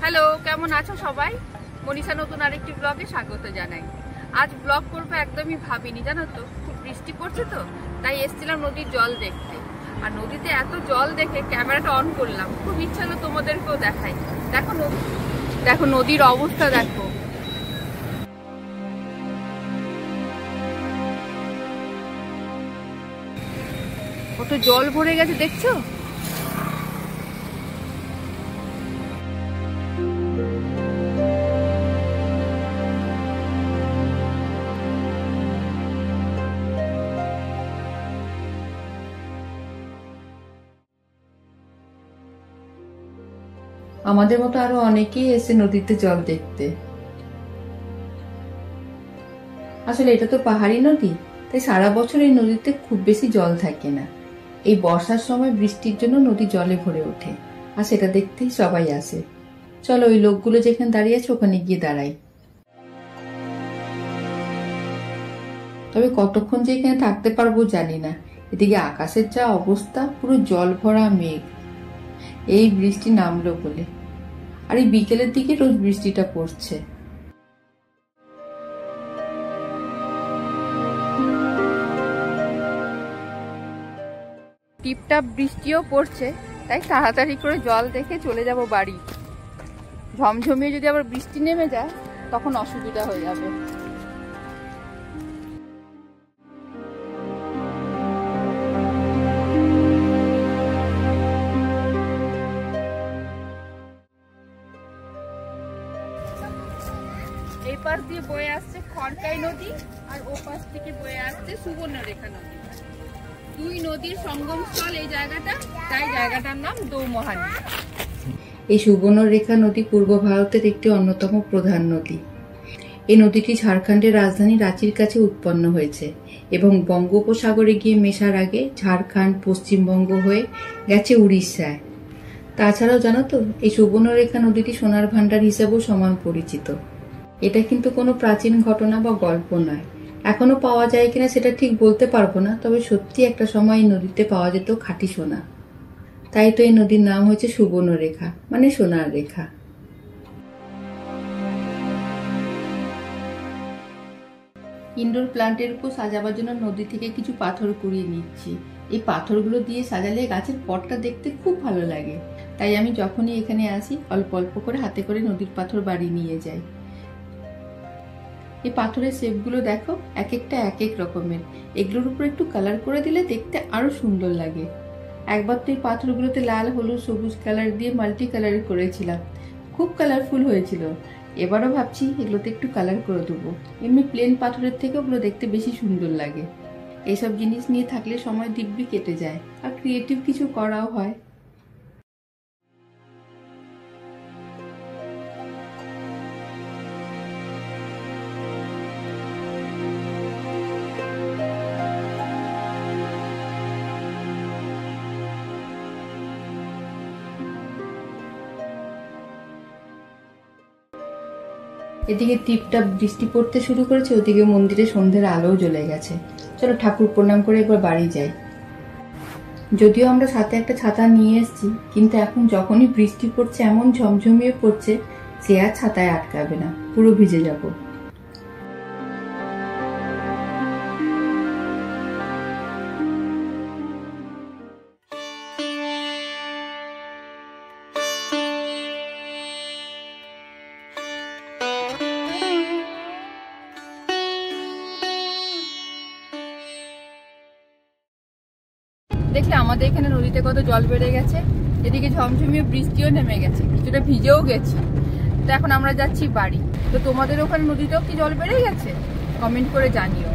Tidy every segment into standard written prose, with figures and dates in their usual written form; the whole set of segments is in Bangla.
হ্যালো, কেমন আছো সবাই? মনীষা নতুন আরেকটি ব্লগে স্বাগত জানাই। আজ ব্লগ করবো একদমই ভাবিনি, জানো তো, খুব বৃষ্টি পড়ছে তো, তাই এসেছিলাম নদীর জল দেখতে। আর নদীতে এত জল দেখে ক্যামেরাটা অন করলাম, খুব ইচ্ছা হলো তোমাদেরকেও দেখাই। দেখো নদীর অবস্থা দেখো। কত জল ভরে গেছে দেখছো? আমাদের মতো আরো অনেকেই এসে নদীতে জল দেখতে। আসলে এটা তো পাহাড়ি নদী, তাই সারা বছর এই নদীতে খুব বেশি জল থাকে না। এই বর্ষার সময় বৃষ্টির জন্য নদী জলে ভরে ওঠে, আর সেটা দেখতেই সবাই আসে। চলো ওই লোকগুলো যেখানে দাঁড়িয়ে আছে ওখানে গিয়ে দাঁড়াই। তবে কতক্ষণ যে এখানে থাকতে পারবো জানি না। এদিকে আকাশের যা অবস্থা, পুরো জল ভরা মেঘ। এই বৃষ্টি নামলো বলে, আর এই বিকেলের দিকে রোজ বৃষ্টিটা পড়ছে। টিপটাপ বৃষ্টিও পড়ছে, তাই তাড়াতাড়ি করে জল দেখে চলে যাব বাড়ি। ঝমঝমিয়ে যদি আবার বৃষ্টি নেমে যায় তখন অসুবিধা হয়ে যাবে। এই পাশ দিয়ে বয়ে আসছে খড়কাই নদী, আর ও পাশ থেকে বয়ে আসছে সুবর্ণরেখা নদী। দুই নদীর সঙ্গমস্থল এই জায়গাটা, তাই জায়গাটার নাম দৌমোহানি। এই সুবর্ণরেখা নদী পূর্ব ভারতের একটি অন্যতম প্রধান নদী। এই নদীটি ঝাড়খণ্ডের রাজধানী রাঁচির কাছে উৎপন্ন হয়েছে এবং বঙ্গোপসাগরে গিয়ে মেশার আগে ঝাড়খণ্ড, পশ্চিমবঙ্গ হয়ে গেছে উড়িষ্যায়। তাছাড়াও জানো তো, এই সুবর্ণরেখা নদীটি সোনার ভান্ডার হিসেবেও সমান পরিচিত। এটা কিন্তু কোনো প্রাচীন ঘটনা বা গল্প নয়। এখনো পাওয়া যায় কিনা সেটা ঠিক বলতে পারবো না, তবে সত্যি একটা সময় এই নদীতে পাওয়া যেত খাঁটি সোনা। তাই তো এই নদীর নাম হয়েছে সুবর্ণরেখা, মানে সোনার রেখা। ইনডোর প্লান্টের উপর সাজাবার জন্য নদী থেকে কিছু পাথর কুড়িয়ে নিচ্ছি। এই পাথরগুলো দিয়ে সাজালে গাছের পটটা দেখতে খুব ভালো লাগে, তাই আমি যখনই এখানে আসি অল্প অল্প করে হাতে করে নদীর পাথর বাড়ি নিয়ে যাই। এই পাথরের শেপগুলো দেখো, এক একটা এক এক রকমের। এগুলোর উপর একটু কালার করে দিলে দেখতে আরো সুন্দর লাগে। একবার তো এই পাথরগুলোতে লাল, হলুদ, সবুজ কালার দিয়ে মাল্টি কালার করেছিলাম, খুব কালারফুল হয়েছিল। এবারও ভাবছি এগুলোতে একটু কালার করে দেবো। এমনি প্লেন পাথরের থেকে ওগুলো দেখতে বেশি সুন্দর লাগে। এইসব জিনিস নিয়ে থাকলে সময় দিব্যি কেটে যায়, আর ক্রিয়েটিভ কিছু করাও হয়। এদিকে টিপটাপ বৃষ্টি পড়তে শুরু করেছে, ওদিকে মন্দিরে সন্ধ্যের আলোও জ্বলে গেছে। চলো ঠাকুর প্রণাম করে এবার বাড়ি যাই। যদিও আমরা সাথে একটা ছাতা নিয়ে এসেছি, কিন্তু এখন যখনই বৃষ্টি পড়ছে, এমন ঝমঝমিয়ে পড়ছে, সে আর ছাতায় আটকাবে না, পুরো ভিজে যাবো। দেখলে আমাদের এখানে নদীতে কত জল বেড়ে গেছে। এদিকে ঝমঝমিয়ে বৃষ্টিও নেমে গেছে, কিছুটা ভিজেও গেছি। তো এখন আমরা যাচ্ছি বাড়ি। তো তোমাদের ওখানে নদীতেও কি জল বেড়ে গেছে? কমেন্ট করে জানিও।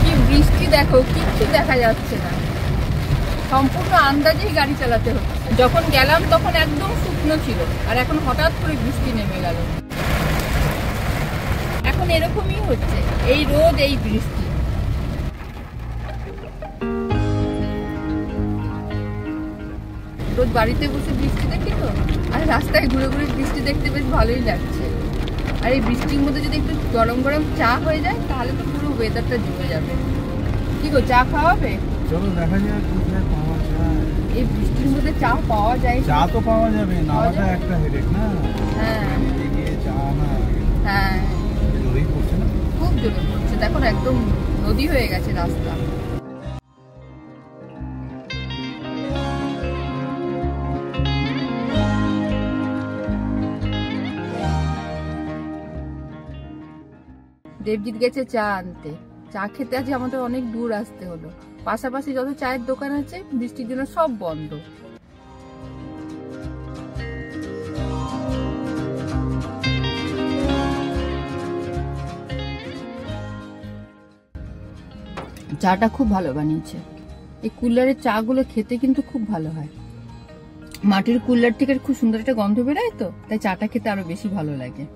কি বৃষ্টি দেখো, কিচ্ছু দেখা যাচ্ছে না, সম্পূর্ণ আন্দাজেই গাড়ি চালাতে হচ্ছে। যখন গেলাম তখন একদম শুকনো ছিল, আর এখন হঠাৎ করে বৃষ্টি নেমে গেল। এখন এরকমই হচ্ছে, এই রোদ, এই বৃষ্টি। রোজ বাড়িতে বসে বৃষ্টি দেখি তো, আর রাস্তায় ঘুরে ঘুরে বৃষ্টি দেখতে বেশ ভালোই লাগছে। আর এই বৃষ্টির মধ্যে যদি একটু গরম গরম চা হয়ে যায় তাহলে তো পুরো ওয়েদারটা জমে যাবে। কি গো, চা খাওয়াবে? চলো দেখা যাক কোথায় পাওয়া যায়। এই বৃষ্টির মধ্যে চা পাওয়া যায়? চা তো পাওয়া যাবে, নামাটা একটা হেডেক না। হ্যাঁ এদিকে চা না। হ্যাঁ, জোরেই পড়ছে না? খুব জোরে পড়ছে, দেখো না একদম নদী হয়ে গেছে রাস্তা। দেবজিৎ গেছে চা আনতে। চা খেতে আজ আমাদের অনেক দূর আসতে হলো। পাশাপাশি যত চায়ের দোকান আছে বৃষ্টির জন্য সব বন্ধ। চাটা খুব ভালো বানিয়েছে। এই কুলারের চা গুলো খেতে কিন্তু খুব ভালো হয়। মাটির কুলার থেকে খুব সুন্দর একটা গন্ধ বেরোয় তো, তাই চাটা খেতে আরো বেশি ভালো লাগে।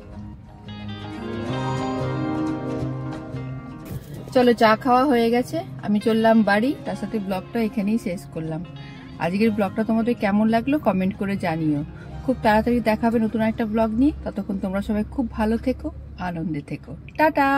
চলো, চা খাওয়া হয়ে গেছে, আমি চললাম বাড়ি। তার সাথে ব্লগটা এখানেই শেষ করলাম। আজকের ব্লগটা তোমাদের কেমন লাগলো কমেন্ট করে জানিও। খুব তাড়াতাড়ি দেখা হবে নতুন একটা ব্লগ নিয়ে। ততক্ষণ তোমরা সবাই খুব ভালো থেকো, আনন্দে থেকো। টাটা।